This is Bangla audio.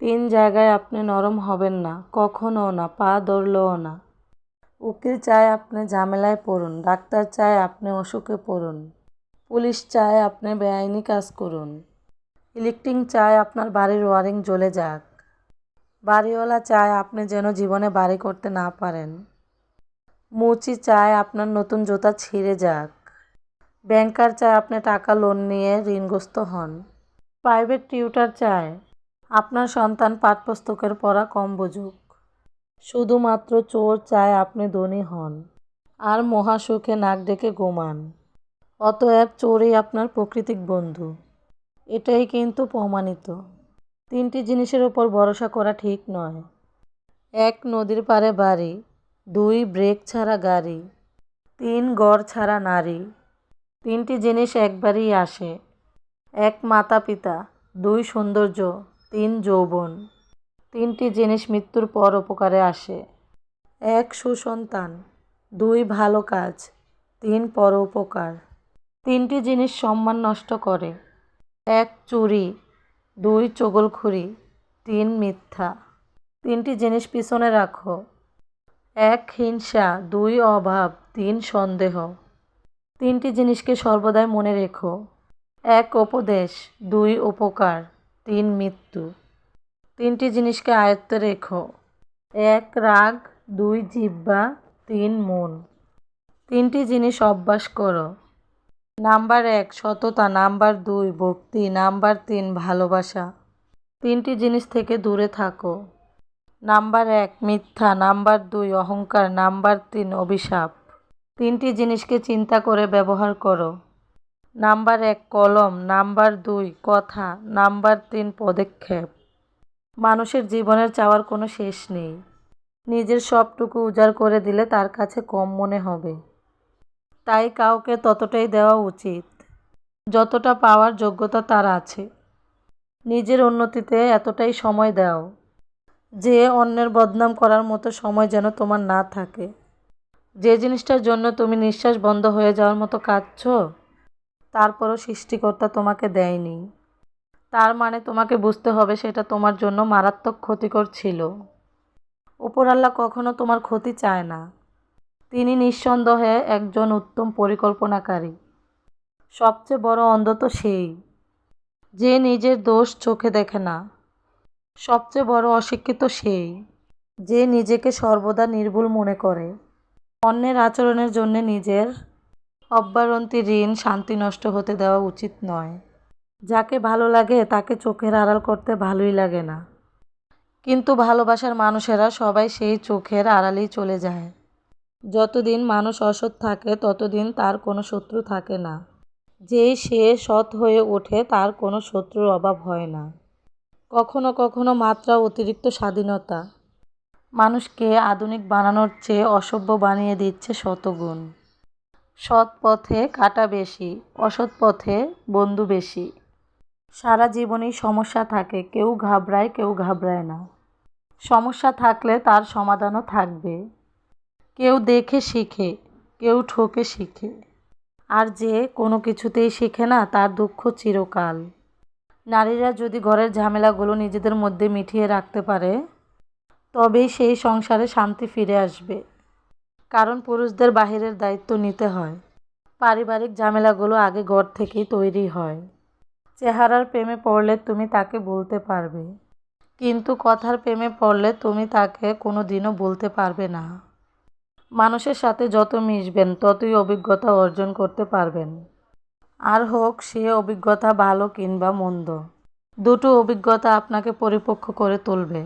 তিন জায়গায় আপনি নরম হবেন না, কখনও না, পা ধরলেও না। উকিল চায় আপনি ঝামেলায় পড়ুন, ডাক্তার চায় আপনি অসুখে পড়ুন, পুলিশ চায় আপনি বেআইনি কাজ করুন, ইলেকট্রিক চায় আপনার বাড়ির ওয়ারিং জ্বলে যাক, বাড়িওয়ালা চায় আপনি যেন জীবনে বাড়ি করতে না পারেন, মুচি চায় আপনার নতুন জুতা ছিঁড়ে যাক, ব্যাংকার চায় আপনি টাকা লোন নিয়ে ঋণগ্রস্ত হন, প্রাইভেট টিউটর চায় আপনার সন্তান পাঠ্যপুস্তকের পড়া কম বুঝুক, শুধুমাত্র চোর চায় আপনি ধনী হন আর মহাসুখে নাক ডেকে ঘুমান। অতএব চোরই আপনার প্রকৃতিক বন্ধু। এটাই কিন্তু প্রমাণিত। তিনটি জিনিসের ওপর ভরসা করা ঠিক নয়। ১. নদীর পাড়ে বাড়ি, ২. ব্রেক ছাড়া গাড়ি, ৩. ঘর ছাড়া নারী। তিনটি জিনিস একবারই আসে। ১. মাতা পিতা, ২. সৌন্দর্য, ৩. যৌবন। তিনটি জিনিস মৃত্যুর পর উপকারে আসে। ১. সুসন্তান, ২. ভালো কাজ, ৩. পরোপকার। তিনটি জিনিস সম্মান নষ্ট করে। ১. চুরি, ২. চগলখড়ি, ৩. মিথ্যা। তিনটি জিনিস পিছনে রাখো। ১. হিংসা, ২. অভাব, ৩. সন্দেহ। তিনটি জিনিসকে সর্বদাই মনে রেখো। ১. উপদেশ, ২. উপকার, ৩. মৃত্যু। তিনটি জিনিসকে আয়ত্তে রেখো। ১. রাগ, ২. জিহ্বা, ৩. মন। তিনটি জিনিস অভ্যাস করো। নাম্বার ১. সততা, নাম্বার ২. ভক্তি, নাম্বার ৩. ভালোবাসা। তিনটি জিনিস থেকে দূরে থাকো। নাম্বার ১. মিথ্যা, নাম্বার ২. অহংকার, নাম্বার ৩. অভিশাপ। তিনটি জিনিসকে চিন্তা করে ব্যবহার করো। নাম্বার ১. কলম, নাম্বার ২. কথা, নাম্বার ৩. পদক্ষেপ। মানুষের জীবনের চাওয়ার কোনো শেষ নেই। নিজের সবটুকু উজাড় করে দিলে তার কাছে কম মনে হবে। তাই কাউকে ততটাই দেওয়া উচিত যতটা পাওয়ার যোগ্যতা তার আছে। নিজের উন্নতিতে এতটাই সময় দাও যে অন্যের বদনাম করার মতো সময় যেন তোমার না থাকে। যে জিনিসটার জন্য তুমি নিঃশ্বাস বন্ধ হয়ে যাওয়ার মতো কাঁদছো, তারপরও সৃষ্টিকর্তা তোমাকে দেয়নি, তার মানে তোমাকে বুঝতে হবে সেটা তোমার জন্য মারাত্মক ক্ষতিকর ছিল। উপরআল্লাহ কখনো তোমার ক্ষতি চায় না। তিনি নিঃসন্দেহে একজন উত্তম পরিকল্পনাকারী। সবচেয়ে বড় অন্ধ তো সেই যে নিজের দোষ চোখে দেখে না। সবচেয়ে বড় অশিক্ষিত সেই যে নিজেকে সর্বদা নির্ভুল মনে করে। অন্যের আচরণের জন্য নিজের অব্যাহতি ঋণ শান্তি নষ্ট হতে দেওয়া উচিত নয়। যাকে ভালো লাগে তাকে চোখের আড়াল করতে ভালোই লাগে না, কিন্তু ভালোবাসার মানুষেরা সবাই সেই চোখের আড়ালেই চলে যায়। যতদিন মানুষ অসৎ থাকে ততদিন তার কোনো শত্রু থাকে না। যেই সে সৎ হয়ে ওঠে তার কোনো শত্রুর অভাব হয় না। কখনো কখনো মাত্রা অতিরিক্ত স্বাধীনতা মানুষকে আধুনিক বানানোর চেয়ে অসভ্য বানিয়ে দিচ্ছে শতগুণ। সৎ পথে কাঁটা বেশি, অসৎ পথে বন্ধু বেশি। সারা জীবনেই সমস্যা থাকে, কেউ ঘাবড়ায় কেউ ঘাবড়ায় না। সমস্যা থাকলে তার সমাধানও থাকবে। কেউ দেখে শিখে, কেউ ঠকে শিখে, আর যে কোনো কিছুতেই শিখে না তার দুঃখ চিরকাল। নারীরা যদি ঘরের ঝামেলাগুলো নিজেদের মধ্যে মিটিয়ে রাখতে পারে তবেই সেই সংসারে শান্তি ফিরে আসবে। কারণ পুরুষদের বাহিরের দায়িত্ব নিতে হয়। পারিবারিক ঝামেলাগুলো আগে ঘর থেকেই তৈরি হয়। চেহারার প্রেমে পড়লে তুমি তাকে বলতে পারবে, কিন্তু কথার প্রেমে পড়লে তুমি তাকে কোনো দিনও বলতে পারবে না। মানুষের সাথে যত মিশবেন ততই অভিজ্ঞতা অর্জন করতে পারবেন, আর হোক সে অভিজ্ঞতা ভালো কিংবা মন্দ, দুটো অভিজ্ঞতা আপনাকে পরিপক্ক করে তুলবে।